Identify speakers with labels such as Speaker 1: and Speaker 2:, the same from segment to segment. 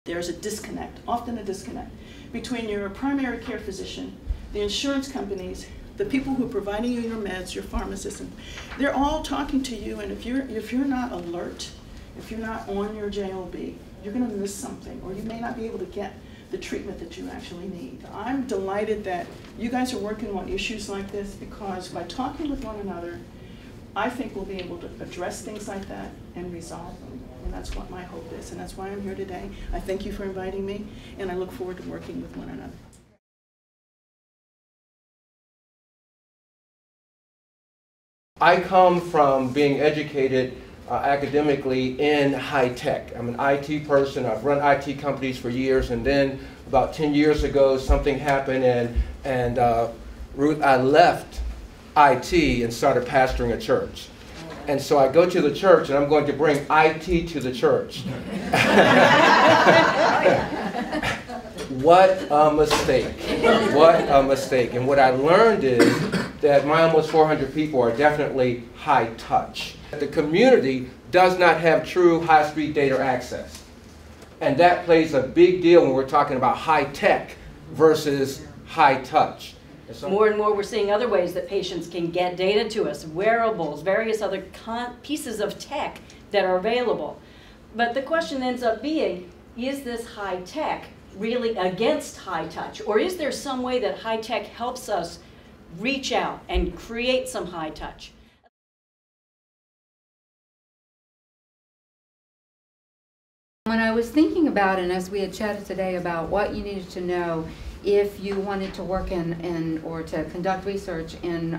Speaker 1: There's a disconnect, often a disconnect, between your primary care physician, the insurance companies, the people who are providing you your meds, your pharmacists, and they're all talking to you, and if you're not alert, if you're not on your JOB, you're going to miss something, or you may not be able to get the treatment that you actually need. I'm delighted that you guys are working on issues like this, because by talking with one another, I think we'll be able to address things like that and resolve them. And that's what my hope is, and that's why I'm here today. I thank you for inviting me, and I look forward to working with one another.
Speaker 2: I come from being educated academically in high tech. I'm an IT person. I've run IT companies for years, and then about 10 years ago something happened, and Ruth, I left IT and started pastoring a church. And so I go to the church, and I'm going to bring IT to the church. What a mistake. What a mistake. And what I learned is that my almost 400 people are definitely high touch. The community does not have true high-speed data access. And that plays a big deal when we're talking about high tech versus high touch.
Speaker 3: More and more we're seeing other ways that patients can get data to us, wearables, various other pieces of tech that are available. But the question ends up being, is this high tech really against high touch? Or is there some way that high tech helps us reach out and create some high touch?
Speaker 4: When I was thinking about, and as we had chatted today about what you needed to know if you wanted to work or to conduct research in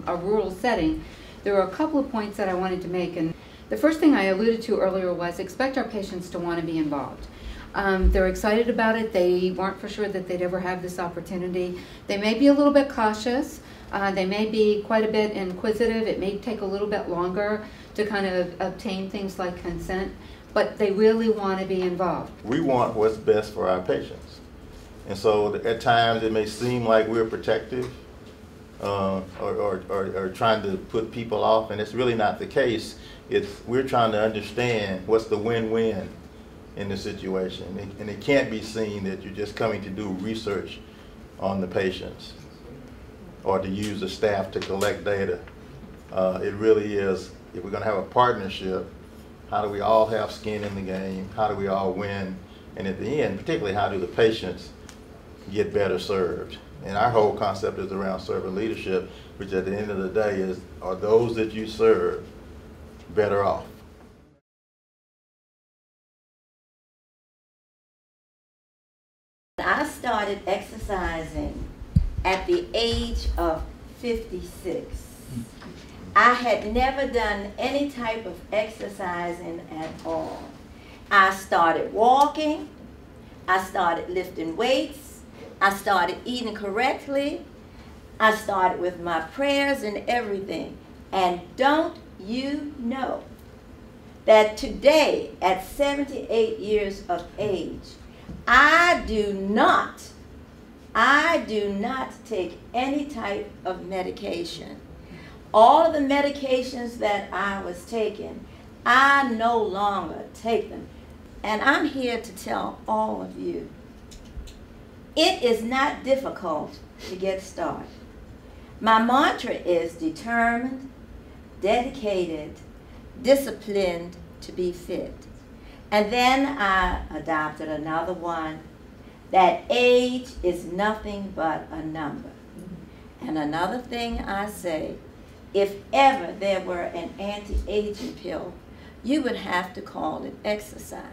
Speaker 4: a rural setting, there were a couple of points that I wanted to make. And the first thing I alluded to earlier was expect our patients to want to be involved. They're excited about it. They weren't for sure that they'd ever have this opportunity. They may be a little bit cautious. They may be quite a bit inquisitive. It may take a little bit longer to kind of obtain things like consent, but they really want to be involved.
Speaker 5: We want what's best for our patients. And so at times it may seem like we're protective or trying to put people off, and it's really not the case. We're trying to understand what's the win-win in the situation. And it can't be seen that you're just coming to do research on the patients or to use the staff to collect data. It really is, if we're going to have a partnership, how do we all have skin in the game? How do we all win? And at the end, particularly, how do the patients get better served? And our whole concept is around servant leadership, which at the end of the day is, are those that you serve better off?
Speaker 6: I started exercising at the age of 56. I had never done any type of exercising at all. I started walking, I started lifting weights, I started eating correctly, I started with my prayers and everything. And don't you know that today, at 78 years of age, I do not take any type of medication. All of the medications that I was taking, I no longer take them. And I'm here to tell all of you, it is not difficult to get started. My mantra is determined, dedicated, disciplined to be fit. And then I adopted another one, that age is nothing but a number. And another thing I say, if ever there were an anti-aging pill, you would have to call it exercise.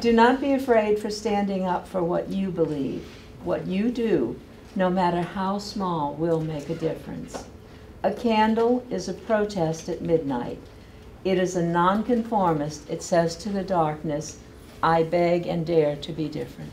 Speaker 7: Do not be afraid for standing up for what you believe. What you do, no matter how small, will make a difference. A candle is a protest at midnight. It is a nonconformist. It says to the darkness, I beg and dare to be different.